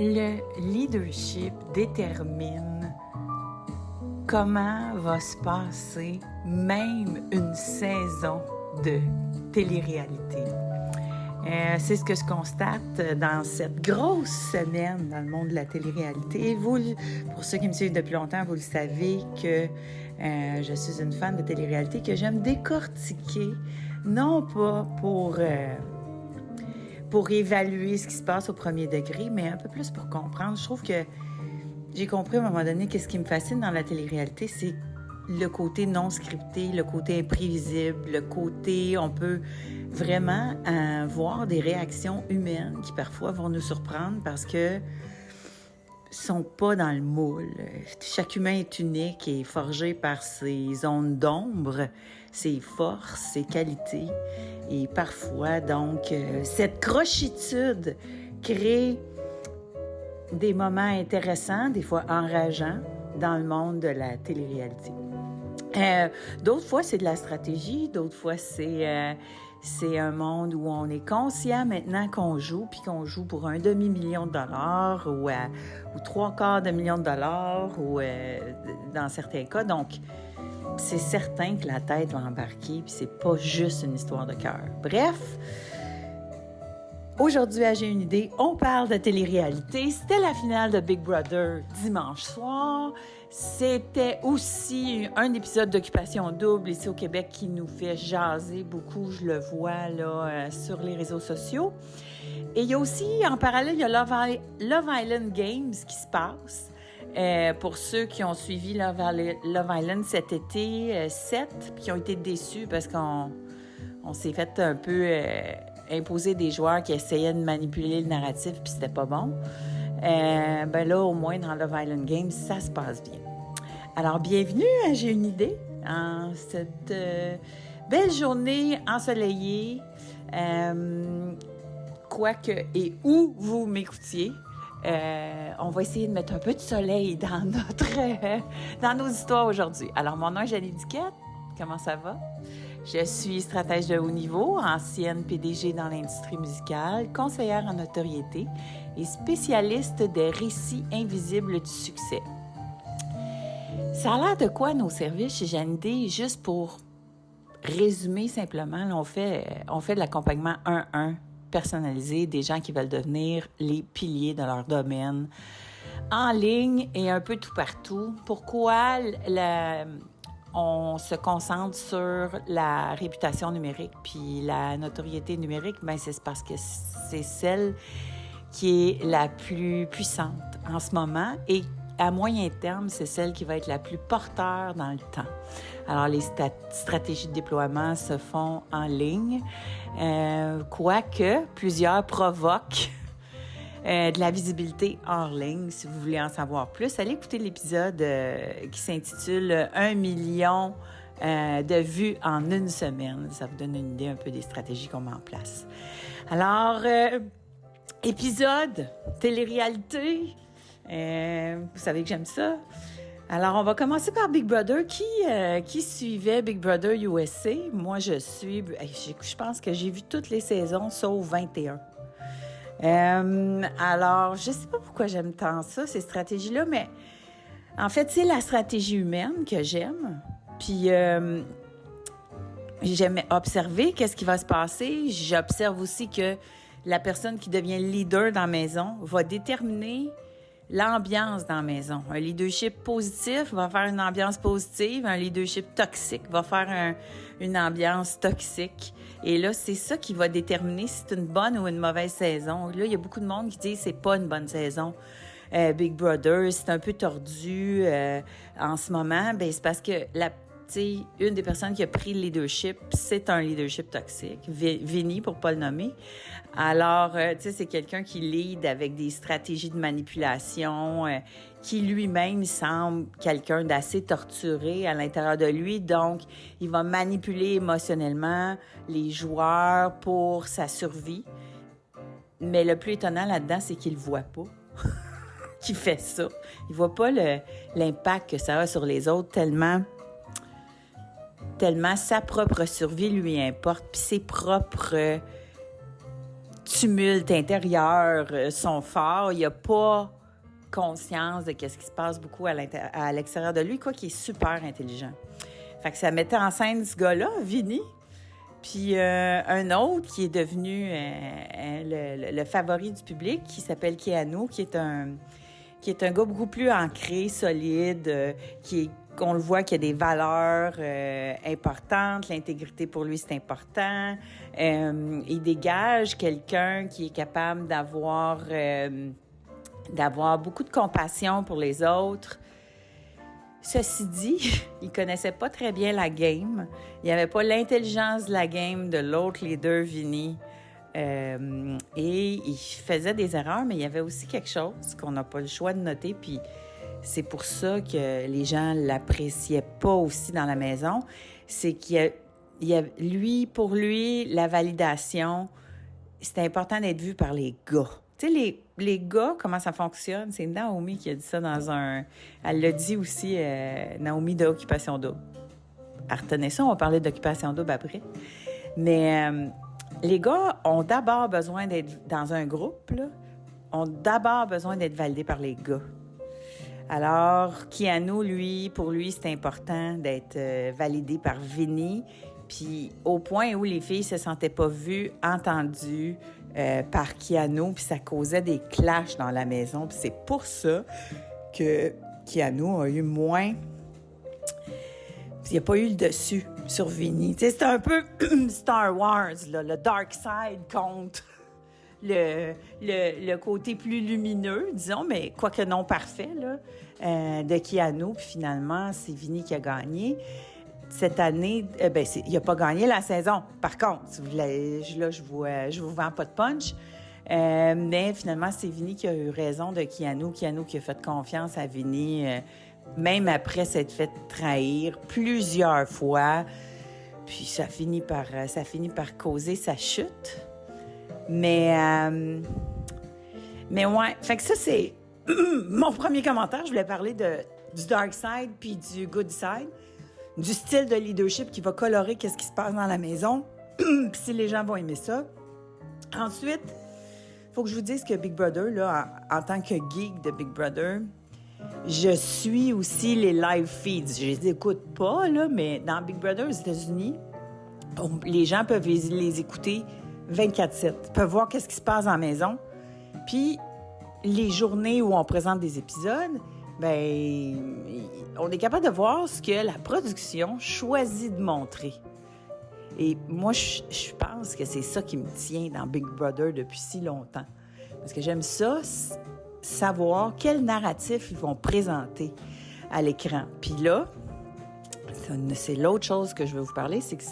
Le leadership détermine comment va se passer même une saison de télé-réalité. C'est ce que je constate dans cette grosse semaine dans le monde de la télé-réalité. Vous, pour ceux qui me suivent depuis longtemps, vous le savez que je suis une fan de télé-réalité, que j'aime décortiquer, non pas pour évaluer ce qui se passe au premier degré, mais un peu plus pour comprendre. Je trouve que j'ai compris à un moment donné qu'est-ce qui me fascine dans la télé-réalité, c'est le côté non scripté, le côté imprévisible, le côté, on peut vraiment voir des réactions humaines qui parfois vont nous surprendre parce que sont pas dans le moule. Chaque humain est unique et forgé par ses zones d'ombre, ses forces, ses qualités. Et parfois, donc, cette crochitude crée des moments intéressants, des fois enrageants, dans le monde de la télé-réalité. D'autres fois, c'est de la stratégie. D'autres fois, c'est un monde où on est conscient maintenant qu'on joue, puis qu'on joue pour $1 demi-million ou 3/4 million de dollars, ou dans certains cas. Donc, c'est certain que la tête va embarquer, puis c'est pas juste une histoire de cœur. Bref, aujourd'hui, à J'ai une idée, on parle de télé-réalité. C'était la finale de Big Brother dimanche soir. C'était aussi un épisode d'Occupation Double ici au Québec qui nous fait jaser beaucoup. Je le vois là sur les réseaux sociaux. Et il y a aussi, en parallèle, il y a Love Island Games qui se passe. Pour ceux qui ont suivi Love Island cet été, 7, puis qui ont été déçus parce qu'on s'est fait un peu imposer des joueurs qui essayaient de manipuler le narratif, puis c'était pas bon. Ben là, au moins, dans Love Island Games, ça se passe bien. Alors, bienvenue à J'ai une idée, en cette belle journée ensoleillée, quoique et où vous m'écoutiez. On va essayer de mettre un peu de soleil dans nos histoires aujourd'hui. Alors, mon nom est Janine Duquette. Comment ça va? Je suis stratège de haut niveau, ancienne PDG dans l'industrie musicale, conseillère en notoriété et spécialiste des récits invisibles du succès. Ça a l'air de quoi nos services chez Janidé? Juste pour résumer simplement, là, on fait de l'accompagnement 1-1 personnalisé, des gens qui veulent devenir les piliers de leur domaine, en ligne et un peu tout partout. Pourquoi on se concentre sur la réputation numérique puis la notoriété numérique? Ben c'est parce que c'est celle qui est la plus puissante en ce moment et à moyen terme, c'est celle qui va être la plus porteur dans le temps. Alors, les stratégies de déploiement se font en ligne, quoique plusieurs provoquent de la visibilité hors ligne. Si vous voulez en savoir plus, allez écouter l'épisode qui s'intitule « 1 million de vues en une semaine ». Ça vous donne une idée un peu des stratégies qu'on met en place. Alors, épisode télé-réalité, vous savez que j'aime ça. Alors, on va commencer par Big Brother. Qui suivait Big Brother USA? Moi, je pense que j'ai vu toutes les saisons, sauf 21. Alors, je sais pas pourquoi j'aime tant ça, ces stratégies-là, mais en fait, c'est la stratégie humaine que j'aime. Puis, j'aime observer qu'est-ce qui va se passer. J'observe aussi que la personne qui devient leader dans la maison va déterminer l'ambiance dans la maison. Un leadership positif va faire une ambiance positive. Un leadership toxique va faire une ambiance toxique. Et là, c'est ça qui va déterminer si c'est une bonne ou une mauvaise saison. Là, il y a beaucoup de monde qui dit que c'est pas une bonne saison. Big Brother, c'est un peu tordu en ce moment. Ben c'est parce que une des personnes qui a pris le leadership, c'est un leadership toxique. Vinny, pour pas le nommer. Alors, c'est quelqu'un qui lead avec des stratégies de manipulation, qui lui-même semble quelqu'un d'assez torturé à l'intérieur de lui. Donc, il va manipuler émotionnellement les joueurs pour sa survie. Mais le plus étonnant là-dedans, c'est qu'il le voit pas. Qu'il fait ça. Il voit pas l'impact que ça a sur les autres tellement sa propre survie lui importe, puis ses propres tumulte intérieur sont forts. Il n'a pas conscience de ce qui se passe beaucoup à l'extérieur de lui, quoi qu'il est super intelligent. Fait que ça mettait en scène ce gars-là, Vinny, puis un autre qui est devenu le favori du public, qui s'appelle Keanu, qui est un gars beaucoup plus ancré, solide, on le voit qu'il a des valeurs importantes. L'intégrité, pour lui, c'est important. Il dégage quelqu'un qui est capable d'avoir beaucoup de compassion pour les autres. Ceci dit, il connaissait pas très bien la game. Il n'avait pas l'intelligence de la game de l'autre leader, Vinny. Et il faisait des erreurs, mais il y avait aussi quelque chose qu'on n'a pas le choix de noter, puis c'est pour ça que les gens l'appréciaient pas aussi dans la maison. C'est pour lui, la validation, c'était important d'être vu par les gars. Tu sais, les gars, comment ça fonctionne? C'est Naomi qui a dit ça elle l'a dit aussi, Naomi de Occupation Double. Retenez ça, on va parler d'Occupation Double après. Mais les gars ont d'abord besoin d'être dans un groupe, là, ont d'abord besoin d'être validés par les gars. Alors, Keanu, pour lui, c'est important d'être validé par Vinny, puis au point où les filles se sentaient pas vues, entendues par Keanu, puis ça causait des clashs dans la maison. Puis c'est pour ça que Keanu a eu moins... Il n'y a pas eu le dessus sur Vinny. Tu sais, c'est un peu Star Wars, là, le dark side contre... Le côté plus lumineux, disons, mais quoique non parfait, là, de Keanu. Puis finalement, c'est Vinny qui a gagné. Cette année, il n'a pas gagné la saison. Par contre, je vous vends pas de punch. Mais finalement, c'est Vinny qui a eu raison de Keanu. Keanu qui a fait confiance à Vinny, même après s'être fait trahir plusieurs fois. Puis ça finit par causer sa chute. Mais ouais, fait que ça, c'est mon premier commentaire. Je voulais parler du dark side puis du good side, du style de leadership qui va colorer qu'est-ce qui se passe dans la maison, puis si les gens vont aimer ça. Ensuite, il faut que je vous dise que Big Brother, là, en tant que geek de Big Brother, je suis aussi les live feeds. Je les écoute pas, là, mais dans Big Brother aux États-Unis, les gens peuvent les écouter 24/7. Ils peuvent voir qu'est-ce qui se passe dans la maison. Puis, les journées où on présente des épisodes, on est capable de voir ce que la production choisit de montrer. Et moi, je pense que c'est ça qui me tient dans Big Brother depuis si longtemps. Parce que j'aime ça, savoir quel narratif ils vont présenter à l'écran. Puis là, c'est l'autre chose que je veux vous parler, c'est que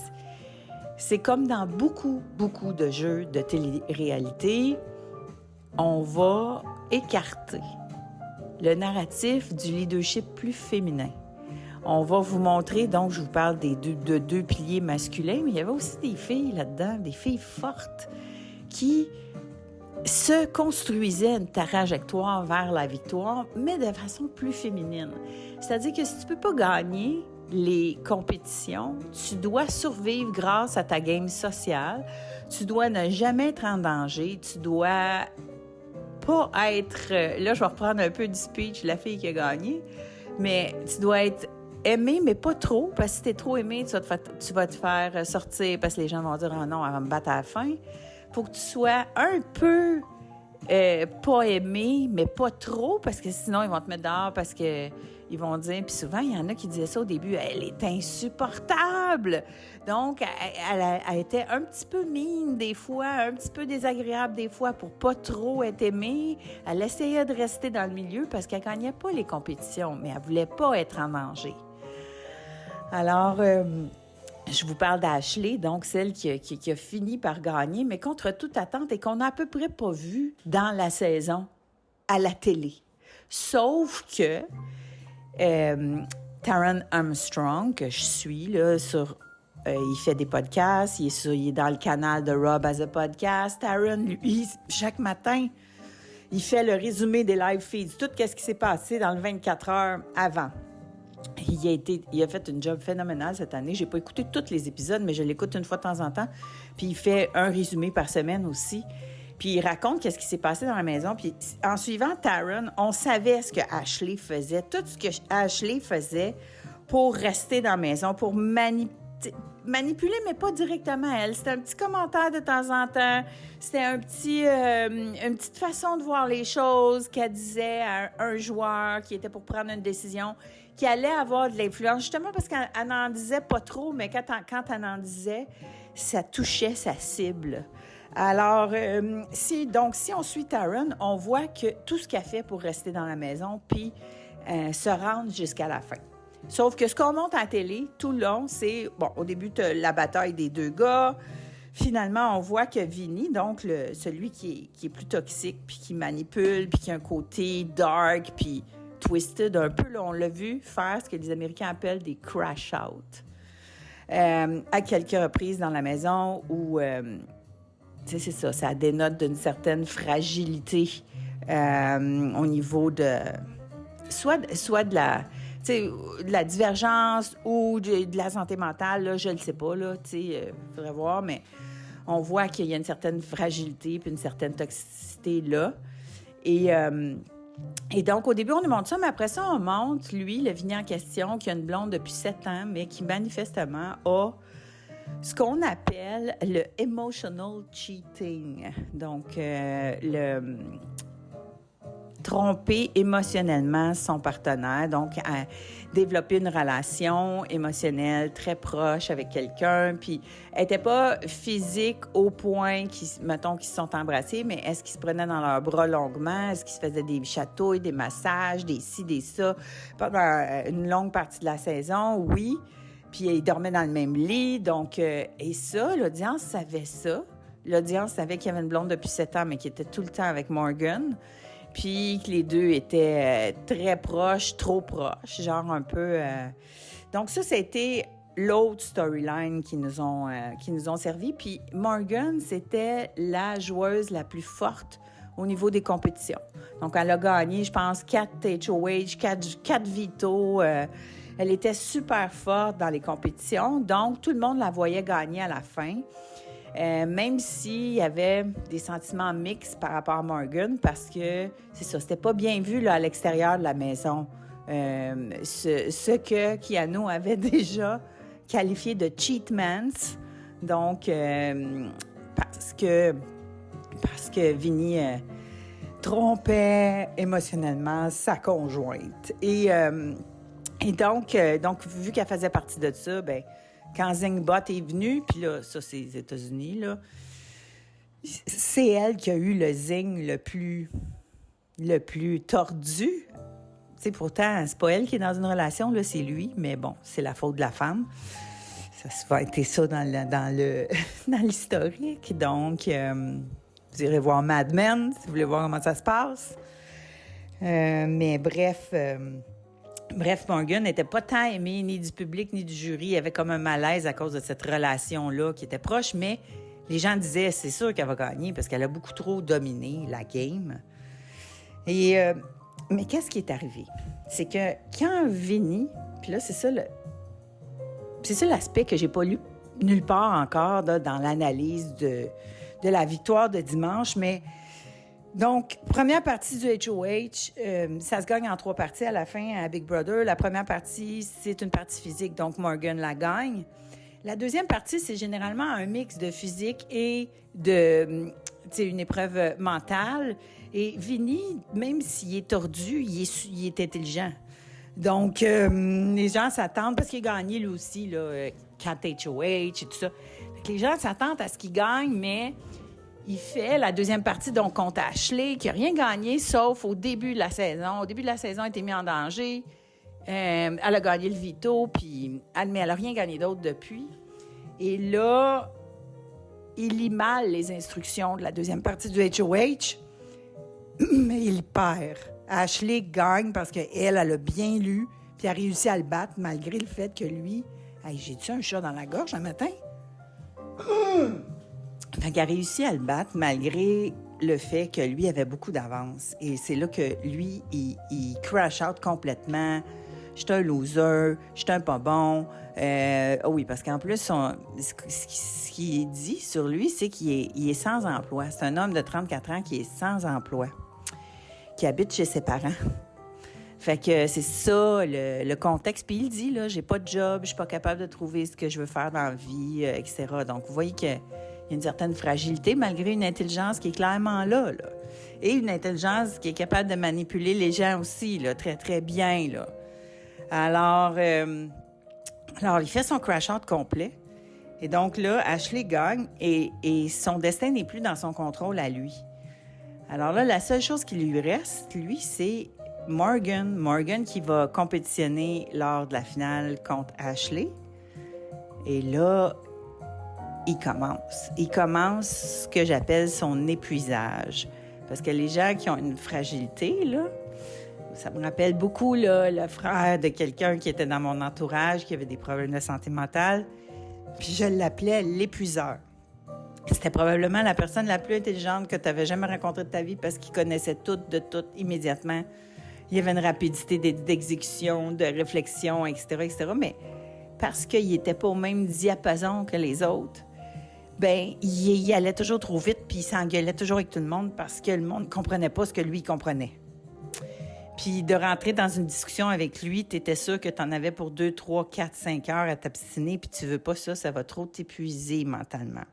c'est comme dans beaucoup, beaucoup de jeux de télé-réalité, on va écarter le narratif du leadership plus féminin. On va vous montrer, donc je vous parle de deux piliers masculins, mais il y avait aussi des filles là-dedans, des filles fortes, qui se construisaient une trajectoire vers la victoire, mais de façon plus féminine. C'est-à-dire que si tu peux pas gagner les compétitions, tu dois survivre grâce à ta game sociale, tu dois ne jamais être en danger, tu dois pas être... Là, je vais reprendre un peu du speech de la fille qui a gagné, mais tu dois être aimé, mais pas trop, parce que si t'es trop aimé, tu vas te faire sortir, parce que les gens vont dire « Ah non, elle va me battre à la fin ». Faut que tu sois un peu pas aimé, mais pas trop, parce que sinon, ils vont te mettre dehors, parce que ils vont dire, puis souvent, il y en a qui disaient ça au début, elle est insupportable. Donc, elle était un petit peu mine des fois, un petit peu désagréable des fois pour pas trop être aimée. Elle essayait de rester dans le milieu parce qu'elle gagnait pas les compétitions, mais elle voulait pas être en danger. Alors, je vous parle d'Ashley, donc celle qui a fini par gagner, mais contre toute attente et qu'on n'a à peu près pas vu dans la saison à la télé. Sauf que Taran Armstrong, que je suis, là, il fait des podcasts, il est dans le canal de Rob as a podcast. Taran, lui, chaque matin, il fait le résumé des live feeds, tout ce qui s'est passé dans le 24 heures avant. Il a fait une job phénoménale cette année. J'ai pas écouté tous les épisodes, mais je l'écoute une fois de temps en temps. Puis il fait un résumé par semaine aussi. Puis il raconte qu'est-ce qui s'est passé dans la maison. Puis en suivant Taran, on savait ce que Ashley faisait, tout ce que Ashley faisait pour rester dans la maison, pour manipuler, mais pas directement elle. C'était un petit commentaire de temps en temps. C'était une petite façon de voir les choses qu'elle disait à un joueur qui était pour prendre une décision, qui allait avoir de l'influence, justement parce qu'elle n'en disait pas trop, mais quand elle en disait, ça touchait sa cible. Alors, si on suit Taran, on voit que tout ce qu'elle fait pour rester dans la maison, puis se rendre jusqu'à la fin. Sauf que ce qu'on montre à la télé, tout le long, c'est, bon, au début, tu as la bataille des deux gars. Finalement, on voit que Vinny, donc celui qui est plus toxique, puis qui manipule, puis qui a un côté dark, puis twisted un peu, là, on l'a vu faire ce que les Américains appellent des crash-out. À quelques reprises dans la maison où, c'est ça dénote d'une certaine fragilité au niveau de... soit de la divergence ou de la santé mentale, là, je ne le sais pas, là, faudrait voir, mais on voit qu'il y a une certaine fragilité puis une certaine toxicité là. Et donc, au début, on nous montre ça, mais après ça, on montre, lui, le Vinny en question, qui a une blonde depuis 7 ans, mais qui manifestement a ce qu'on appelle le emotional cheating. Donc, tromper émotionnellement son partenaire, donc à développer une relation émotionnelle très proche avec quelqu'un, puis elle n'était pas physique au point qu'ils se sont embrassés, mais est-ce qu'ils se prenaient dans leurs bras longuement, est-ce qu'ils se faisaient des chatouilles, des massages, des ci, des ça, pendant une longue partie de la saison, oui, puis ils dormaient dans le même lit, donc, et ça, l'audience savait ça, l'audience savait qu'il y avait une blonde depuis 7 ans, mais qui était tout le temps avec Morgan, puis que les deux étaient très proches, trop proches, genre un peu... Donc ça a été l'autre storyline qui nous ont servi. Puis Morgan, c'était la joueuse la plus forte au niveau des compétitions. Donc elle a gagné, je pense, 4 HOH, 4 Vito. Elle était super forte dans les compétitions. Donc tout le monde la voyait gagner à la fin. Même s'il y avait des sentiments mixtes par rapport à Morgan, parce que, c'est ça, c'était pas bien vu là, à l'extérieur de la maison. Ce que Keanu avait déjà qualifié de cheatmans. Donc, parce que Vinny trompait émotionnellement sa conjointe. Et donc, vu qu'elle faisait partie de ça, ben quand Zingbot est venu, puis là, ça, c'est les États-Unis, là, c'est elle qui a eu le zing le plus tordu. Tu sais, pourtant, c'est pas elle qui est dans une relation, là, c'est lui, mais bon, c'est la faute de la femme. Ça a souvent été ça dans l'historique. Donc, vous irez voir Mad Men, si vous voulez voir comment ça se passe. Mais bref... Morgan n'était pas tant aimé ni du public ni du jury. Il y avait comme un malaise à cause de cette relation-là qui était proche, mais les gens disaient, c'est sûr qu'elle va gagner parce qu'elle a beaucoup trop dominé la game. Mais qu'est-ce qui est arrivé? C'est que quand Vinny, puis là, c'est ça l'aspect que j'ai pas lu nulle part encore là, dans l'analyse de la victoire de dimanche, mais... Donc, première partie du HOH, ça se gagne en 3 parties à la fin à Big Brother. La première partie, c'est une partie physique, donc Morgan la gagne. La deuxième partie, c'est généralement un mix de physique et de, une épreuve mentale. Et Vinny, même s'il est tordu, il est intelligent. Donc, les gens s'attendent, parce qu'il a gagné lui aussi, là, 4 HOH et tout ça. Fait que les gens s'attendent à ce qu'il gagne, mais... Il fait la deuxième partie, donc, contre Ashley, qui n'a rien gagné, sauf au début de la saison. Au début de la saison, elle a été mise en danger. Elle a gagné le veto, puis elle n'a rien gagné d'autre depuis. Et là, il lit mal les instructions de la deuxième partie du HOH, mais il perd. Ashley gagne parce qu'elle a bien lu, puis a réussi à le battre, malgré le fait que lui... Hey, j'ai-tu un chat dans la gorge un matin? Fait qu'elle a réussi à le battre malgré le fait que lui avait beaucoup d'avance. Et c'est là que lui, il crash out complètement. je suis un loser, je suis un pas bon. Oui, parce qu'en plus, ce qu'il dit sur lui, c'est qu'il est sans emploi. C'est un homme de 34 ans qui est sans emploi, qui habite chez ses parents. Fait que c'est ça, le contexte. Puis il dit, là, j'ai pas de job, je suis pas capable de trouver ce que je veux faire dans la vie, etc. Donc, vous voyez qu'il y a une certaine fragilité, malgré une intelligence qui est clairement là. Et une intelligence qui est capable de manipuler les gens aussi, là, très, très bien, là. Alors, il fait son crash-out complet. Et donc là, Ashley gagne et son destin n'est plus dans son contrôle à lui. Alors là, la seule chose qui lui reste, lui, c'est Morgan. Morgan qui va compétitionner lors de la finale contre Ashley. Et là, il commence. Il commence ce que j'appelle son épuisage. Parce que les gens qui ont une fragilité, là, ça me rappelle beaucoup là, le frère de quelqu'un qui était dans mon entourage, qui avait des problèmes de santé mentale. Puis je l'appelais l'épuiseur. C'était probablement la personne la plus intelligente que tu avais jamais rencontrée de ta vie parce qu'il connaissait tout de tout immédiatement. Il y avait une rapidité d'exécution, de réflexion, etc., etc. Mais parce qu'il n'était pas au même diapason que les autres, ben il allait toujours trop vite puis il s'engueulait toujours avec tout le monde parce que le monde ne comprenait pas ce que lui comprenait. Puis de rentrer dans une discussion avec lui, tu étais sûr que tu en avais pour 2, 3, 4, 5 heures à t'obstiner, puis tu veux pas ça, ça va trop t'épuiser mentalement.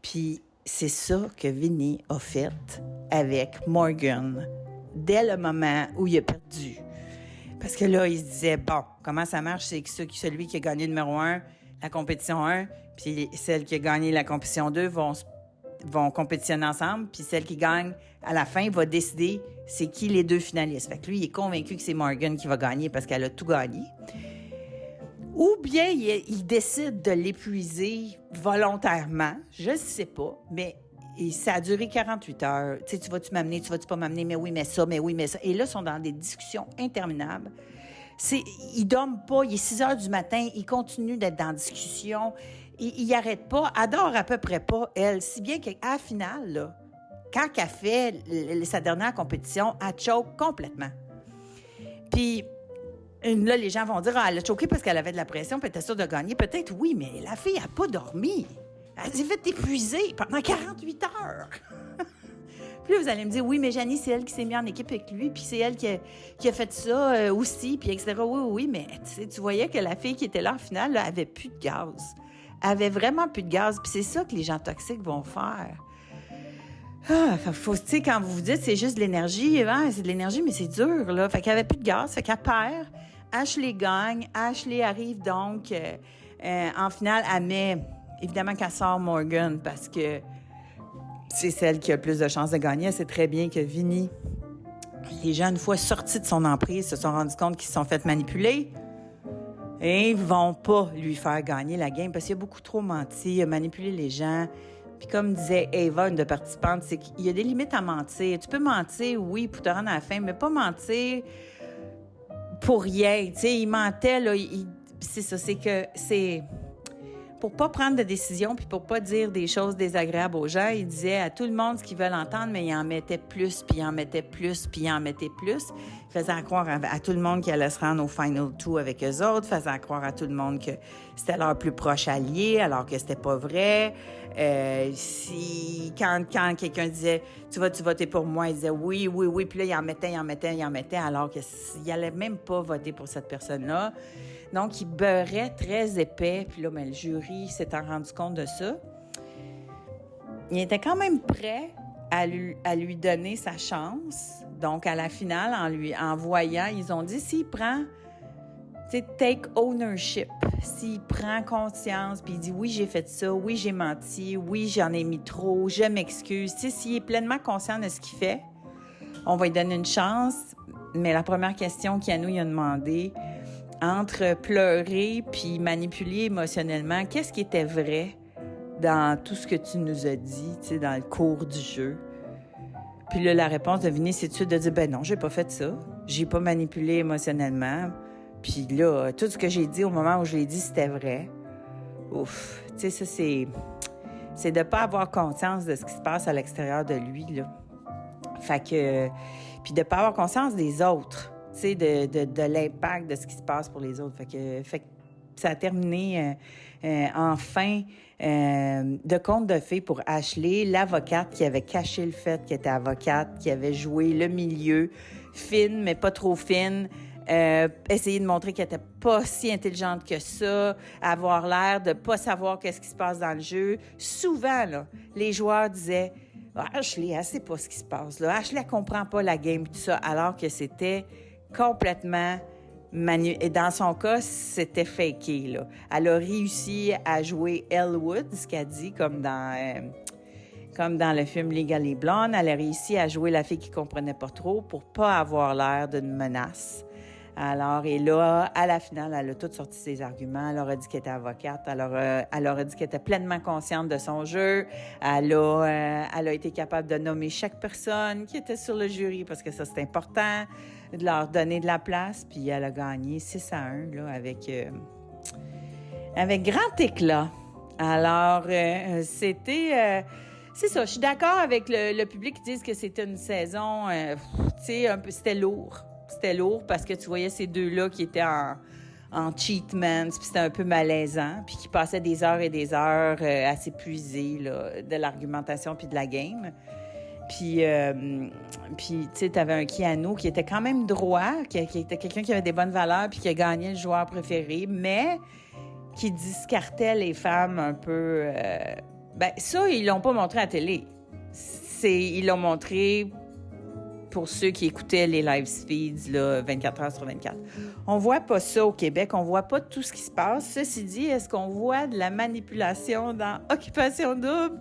Puis c'est ça que Vinny a fait avec Morgan dès le moment où il a perdu. Parce que là, il se disait, bon, comment ça marche? C'est que celui qui a gagné le numéro 1, la compétition 1, puis celle qui a gagné la compétition 2 vont compétitionner ensemble, puis celle qui gagne à la fin va décider c'est qui les deux finalistes. Fait que lui, il est convaincu que c'est Morgan qui va gagner parce qu'elle a tout gagné. Ou bien il décide de l'épuiser volontairement, je ne sais pas, mais ça a duré 48 heures. Tu sais, tu vas-tu m'amener, tu vas-tu pas m'amener, mais oui, mais ça, mais oui, mais ça. Et là, ils sont dans des discussions interminables. Ils dorment pas, il est 6 heures du matin, ils continuent d'être dans la discussion. Il n'arrête pas, adore à peu près pas, elle. Si bien qu'à la finale, là, quand elle fait sa dernière compétition, elle choke complètement. Puis là, les gens vont dire, elle a choqué parce qu'elle avait de la pression, puis elle était sûre de gagner. Peut-être, oui, mais la fille n'a pas dormi. Elle s'est fait épuiser pendant 48 heures. Puis là, vous allez me dire, oui, mais Janie, c'est elle qui s'est mise en équipe avec lui, puis c'est elle qui a fait ça aussi, puis etc. Oui, mais tu voyais que la fille qui était là, en finale, là, avait plus de gaz. Elle avait vraiment plus de gaz. Puis c'est ça que les gens toxiques vont faire. Tu sais, quand vous vous dites c'est juste de l'énergie, c'est de l'énergie, mais c'est dur, là. Fait qu'elle avait plus de gaz, fait qu'elle perd. Ashley gagne. Ashley arrive donc, en finale, elle met, évidemment qu'elle sort Morgan parce que c'est celle qui a le plus de chances de gagner. Elle sait très bien que Vinny, les gens, une fois sortis de son emprise, se sont rendus compte qu'ils se sont fait manipuler. Et ils vont pas lui faire gagner la game parce qu'il a beaucoup trop menti, il a manipulé les gens. Puis comme disait Eva, une de participante, c'est qu'il y a des limites à mentir. Tu peux mentir, oui, pour te rendre à la fin, mais pas mentir pour rien. Tu sais, il mentait, là, c'est ça, c'est que c'est pour pas prendre de décision puis pour pas dire des choses désagréables aux gens, il disait à tout le monde ce qu'ils veulent entendre, mais il en mettait plus, puis il en mettait plus, puis il en mettait plus. Faisant croire à tout le monde qu'il allait se rendre au Final Two avec eux autres, faisant croire à tout le monde que c'était leur plus proche allié, alors que c'était pas vrai. Quand quelqu'un disait « Tu vas-tu voter pour moi? » Il disait « Oui, oui, oui. » Puis là, il en mettait, alors qu'il allait même pas voter pour cette personne-là. Donc, il beurrait très épais. Puis là, le jury s'étant rendu compte de ça, il était quand même prêt à lui donner sa chance. Donc, à la finale, en voyant, ils ont dit, s'il prend, tu sais, take ownership, s'il prend conscience, puis il dit, oui, j'ai fait ça, oui, j'ai menti, oui, j'en ai mis trop, je m'excuse. Tu sais, s'il est pleinement conscient de ce qu'il fait, on va lui donner une chance. Mais la première question qu'Yannou il a demandé, entre pleurer puis manipuler émotionnellement, qu'est-ce qui était vrai dans tout ce que tu nous as dit, tu sais, dans le cours du jeu? Puis là, la réponse de Vinny, c'est tout de suite de dire, ben non, j'ai pas fait ça. J'ai pas manipulé émotionnellement. Puis là, tout ce que j'ai dit au moment où je l'ai dit, c'était vrai. Ouf! Tu sais, ça, c'est de pas avoir conscience de ce qui se passe à l'extérieur de lui, là. Fait que... Puis de pas avoir conscience des autres. Tu tu sais, de l'impact de ce qui se passe pour les autres. Fait que ça a terminé en fin de conte de fées pour Ashley, l'avocate qui avait caché le fait qu'elle était avocate, qui avait joué le milieu, fine, mais pas trop fine, essayer de montrer qu'elle était pas si intelligente que ça, avoir l'air de pas savoir qu'est-ce qui se passe dans le jeu. Souvent, là, les joueurs disaient « Ashley, elle sait pas ce qui se passe. Là. Ashley, elle comprend pas la game, tout ça. » Alors que c'était complètement... Et dans son cas, c'était faké, là. Elle a réussi à jouer Elwood, ce qu'elle dit, comme dans le film Legally Blonde. Elle a réussi à jouer la fille qui comprenait pas trop pour pas avoir l'air d'une menace. Alors, et là, à la finale, elle a tout sorti ses arguments. Elle aurait dit qu'elle était avocate. Elle aurait dit qu'elle était pleinement consciente de son jeu. Elle a été capable de nommer chaque personne qui était sur le jury parce que ça, c'est important, de leur donner de la place. Puis elle a gagné 6-1, là, avec grand éclat. Alors, c'était... c'est ça, je suis d'accord avec le public qui disent que c'était une saison, tu sais, un peu, c'était lourd. C'était lourd parce que tu voyais ces deux-là qui étaient en cheatments, puis c'était un peu malaisant, puis qui passaient des heures et des heures à s'épuiser là, de l'argumentation puis de la game. Puis tu sais, t'avais un Keanu qui était quand même droit, qui était quelqu'un qui avait des bonnes valeurs puis qui a gagné le joueur préféré, mais qui discartait les femmes un peu... Ben ça, ils l'ont pas montré à la télé. Ils l'ont montré... pour ceux qui écoutaient les live feeds là, 24 heures sur 24. On voit pas ça au Québec, on voit pas tout ce qui se passe. Ceci dit, est-ce qu'on voit de la manipulation dans Occupation Double?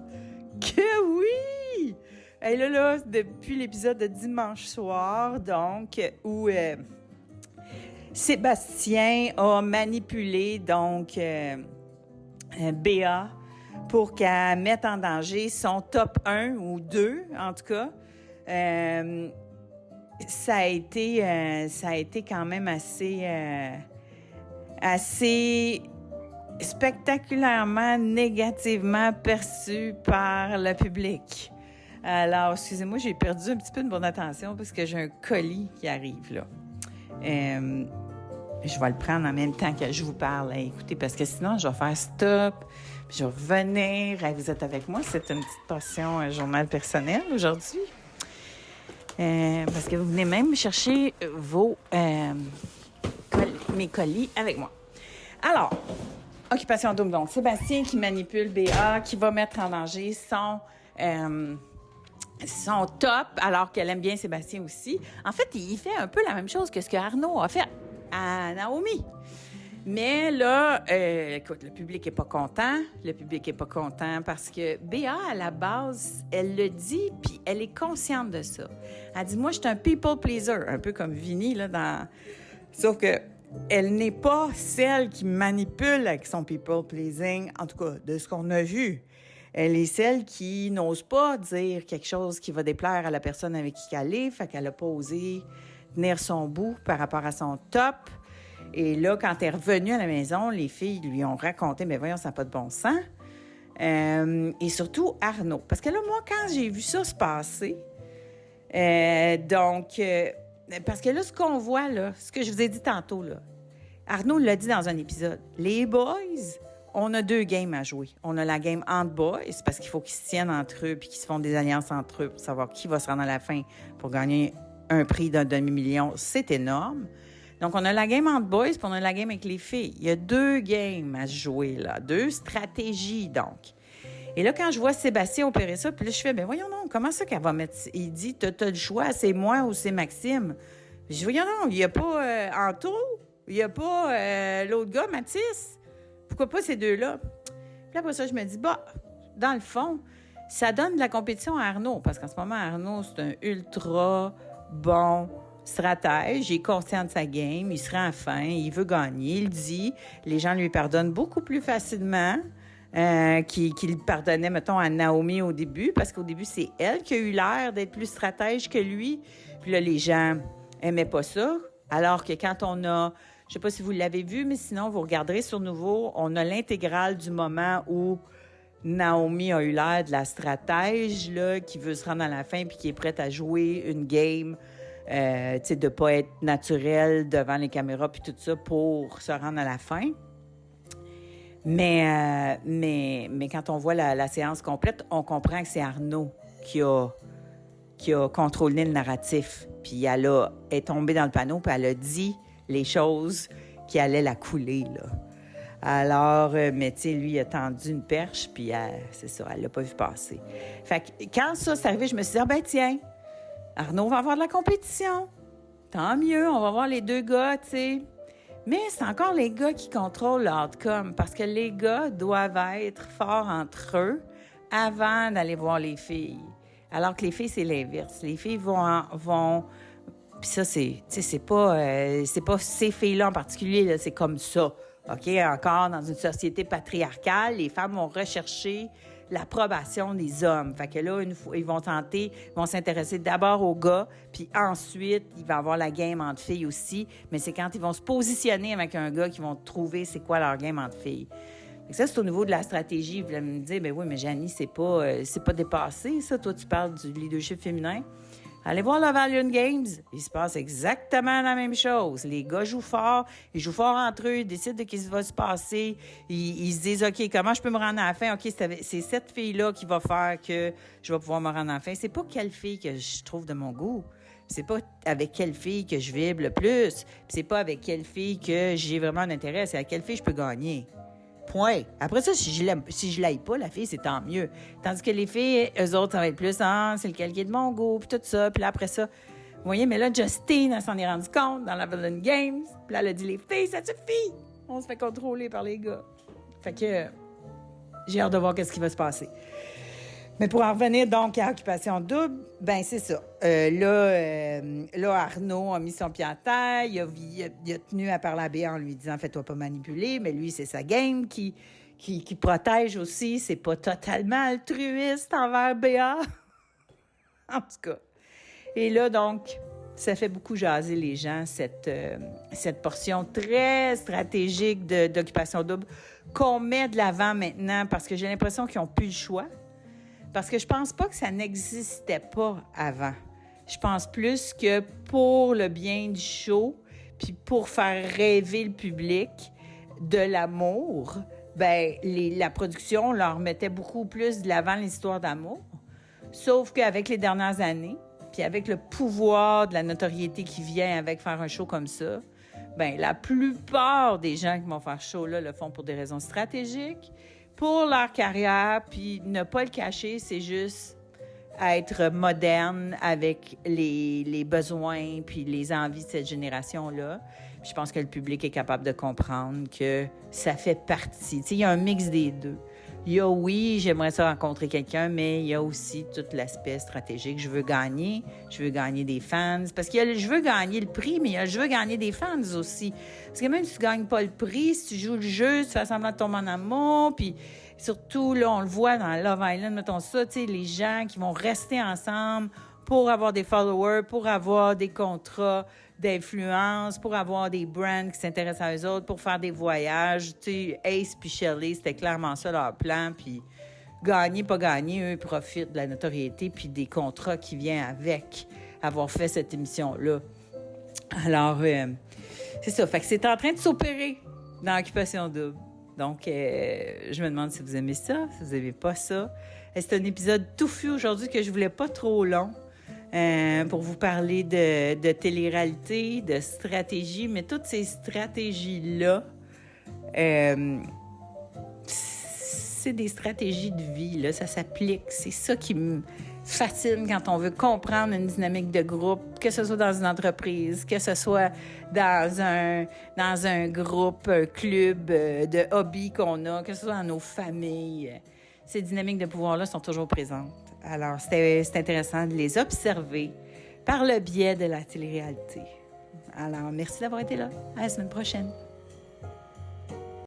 Que oui! Et là, depuis l'épisode de dimanche soir, donc, où Sébastien a manipulé, donc, Béa pour qu'elle mette en danger son top 1 ou 2, en tout cas. Ça a été quand même assez spectaculairement négativement perçu par le public. Alors, excusez-moi, j'ai perdu un petit peu de mon attention parce que j'ai un colis qui arrive, là. Je vais le prendre en même temps que je vous parle. Écoutez, parce que sinon, je vais faire stop, puis je vais revenir. Vous êtes avec moi. C'est une petite portion journal personnel aujourd'hui. Parce que vous venez même chercher mes colis avec moi. Alors, Occupation Double. Donc, Sébastien qui manipule Béa, qui va mettre en danger son top, alors qu'elle aime bien Sébastien aussi. En fait, il fait un peu la même chose que ce que Arnaud a fait à Naomi. Mais là, écoute, le public est pas content. Le public est pas content parce que Béa, à la base, elle le dit, puis elle est consciente de ça. Elle dit, moi, je suis un people pleaser, un peu comme Vinny, là, Sauf que elle n'est pas celle qui manipule avec son people pleasing, en tout cas, de ce qu'on a vu. Elle est celle qui n'ose pas dire quelque chose qui va déplaire à la personne avec qui elle est, fait qu'elle a pas osé tenir son bout par rapport à son top. Et là, quand elle est revenue à la maison, les filles lui ont raconté, mais voyons, ça n'a pas de bon sens. Et surtout Arnaud. Parce que là, moi, quand j'ai vu ça se passer, parce que là, ce qu'on voit, là, ce que je vous ai dit tantôt, là, Arnaud l'a dit dans un épisode, les boys, on a 2 games à jouer. On a la game entre boys, parce qu'il faut qu'ils se tiennent entre eux puis qu'ils se font des alliances entre eux pour savoir qui va se rendre à la fin pour gagner un prix d'un demi-million. C'est énorme. Donc, on a la game entre boys puis on a la game avec les filles. Il y a 2 games à se jouer, là. 2 stratégies, donc. Et là, quand je vois Sébastien opérer ça, puis là, je fais, ben voyons non, comment ça qu'elle va mettre... Il dit, t'as le choix, c'est moi ou c'est Maxime. Je dis, voyons non, il n'y a pas Anto, il n'y a pas l'autre gars, Mathis. Pourquoi pas ces 2-là? Puis après ça, je me dis, dans le fond, ça donne de la compétition à Arnaud, parce qu'en ce moment, Arnaud, c'est un ultra bon stratège, il est conscient de sa game, il se rend à fin, il veut gagner, il dit, les gens lui pardonnent beaucoup plus facilement qu'il pardonnait, mettons, à Naomi au début, parce qu'au début, c'est elle qui a eu l'air d'être plus stratège que lui. Puis là, les gens aimaient pas ça, alors que quand on a, je sais pas si vous l'avez vu, mais sinon, vous regarderez sur Nouveau, on a l'intégrale du moment où Naomi a eu l'air de la stratège, là, qui veut se rendre à la fin puis qui est prête à jouer une game tu sais, de pas être naturel devant les caméras puis tout ça pour se rendre à la fin. Mais quand on voit la séance complète, on comprend que c'est Arnaud qui a contrôlé le narratif. Puis elle est tombée dans le panneau, puis elle a dit les choses qui allaient la couler, là. Alors, mais tu sais, lui, il a tendu une perche, puis c'est ça, elle l'a pas vu passer. Fait que quand ça s'est arrivé, je me suis dit, ben tiens, Arnaud va avoir de la compétition. Tant mieux, on va voir les deux gars, tu sais. Mais c'est encore les gars qui contrôlent l'outcome, parce que les gars doivent être forts entre eux avant d'aller voir les filles. Alors que les filles, c'est l'inverse. Les filles vont puis ça, c'est pas ces filles-là en particulier, là, c'est comme ça. OK? Encore dans une société patriarcale, les femmes vont rechercher l'approbation des hommes. Fait que là, une fois, ils vont s'intéresser d'abord aux gars, puis ensuite, il va y avoir la game entre filles aussi. Mais c'est quand ils vont se positionner avec un gars qu'ils vont trouver c'est quoi leur game entre filles. Fait que ça, c'est au niveau de la stratégie. Vous allez me dire, ben oui, mais Janie, c'est pas dépassé, ça. Toi, tu parles du leadership féminin. Allez voir le Valiant Games. Il se passe exactement la même chose. Les gars jouent fort. Ils jouent fort entre eux. Ils décident de ce qui va se passer. Ils se disent, OK, comment je peux me rendre à la fin? OK, c'est cette fille-là qui va faire que je vais pouvoir me rendre à la fin. C'est pas quelle fille que je trouve de mon goût. C'est pas avec quelle fille que je vibre le plus. C'est pas avec quelle fille que j'ai vraiment un intérêt. C'est avec quelle fille je peux gagner. Point. Après ça, si je l'aille pas, la fille, c'est tant mieux. Tandis que les filles, eux autres, ça va être plus, c'est lequel qui est de mon goût, puis tout ça. Puis là, après ça, vous voyez, mais là, Justine, elle s'en est rendue compte dans la Valiant Games. Puis là, elle a dit, les filles, ça suffit. On se fait contrôler par les gars. Fait que j'ai hâte de voir qu'est-ce qui va se passer. Mais pour en revenir donc à Occupation Double, ben c'est ça. Là, Arnaud a mis son pied à terre, il a tenu à parler à Béa en lui disant « Fais-toi pas manipuler », mais lui, c'est sa game qui protège aussi. C'est pas totalement altruiste envers Béa. En tout cas. Et là, donc, ça fait beaucoup jaser les gens, cette portion très stratégique d'Occupation Double qu'on met de l'avant maintenant parce que j'ai l'impression qu'ils n'ont plus le choix. Parce que je pense pas que ça n'existait pas avant. Je pense plus que pour le bien du show, puis pour faire rêver le public de l'amour, ben la production leur mettait beaucoup plus de l'avant l'histoire d'amour. Sauf qu'avec les dernières années, puis avec le pouvoir de la notoriété qui vient avec faire un show comme ça, ben la plupart des gens qui vont faire ce show-là le font pour des raisons stratégiques, pour leur carrière, puis ne pas le cacher, c'est juste être moderne avec les besoins puis les envies de cette génération-là. Puis je pense que le public est capable de comprendre que ça fait partie. Tu sais, il y a un mix des deux. Il y a, oui, j'aimerais ça rencontrer quelqu'un, mais il y a aussi tout l'aspect stratégique. Je veux gagner des fans. Parce que je veux gagner le prix, mais je veux gagner des fans aussi. Parce que même si tu ne gagnes pas le prix, si tu joues le jeu, tu fais semblant de tomber en amour, puis surtout, là, on le voit dans Love Island, mettons ça, tu sais, les gens qui vont rester ensemble pour avoir des followers, pour avoir des contrats d'influence, pour avoir des brands qui s'intéressent à eux autres, pour faire des voyages. Tu sais, Ace puis Shelley, c'était clairement ça leur plan. Puis gagner, pas gagner, eux, ils profitent de la notoriété puis des contrats qui viennent avec avoir fait cette émission-là. Alors, c'est ça. Fait que c'est en train de s'opérer dans Occupation Double. Donc, je me demande si vous aimez ça, si vous n'aimez pas ça. C'est un épisode touffu aujourd'hui que je voulais pas trop long. Pour vous parler de télé-réalité, de stratégie, mais toutes ces stratégies-là, c'est des stratégies de vie, là, ça s'applique. C'est ça qui me fascine quand on veut comprendre une dynamique de groupe, que ce soit dans une entreprise, que ce soit dans un groupe, un club de hobby qu'on a, que ce soit dans nos familles. Ces dynamiques de pouvoir-là sont toujours présentes. Alors, c'est intéressant de les observer par le biais de la télé-réalité. Alors, merci d'avoir été là. À la semaine prochaine.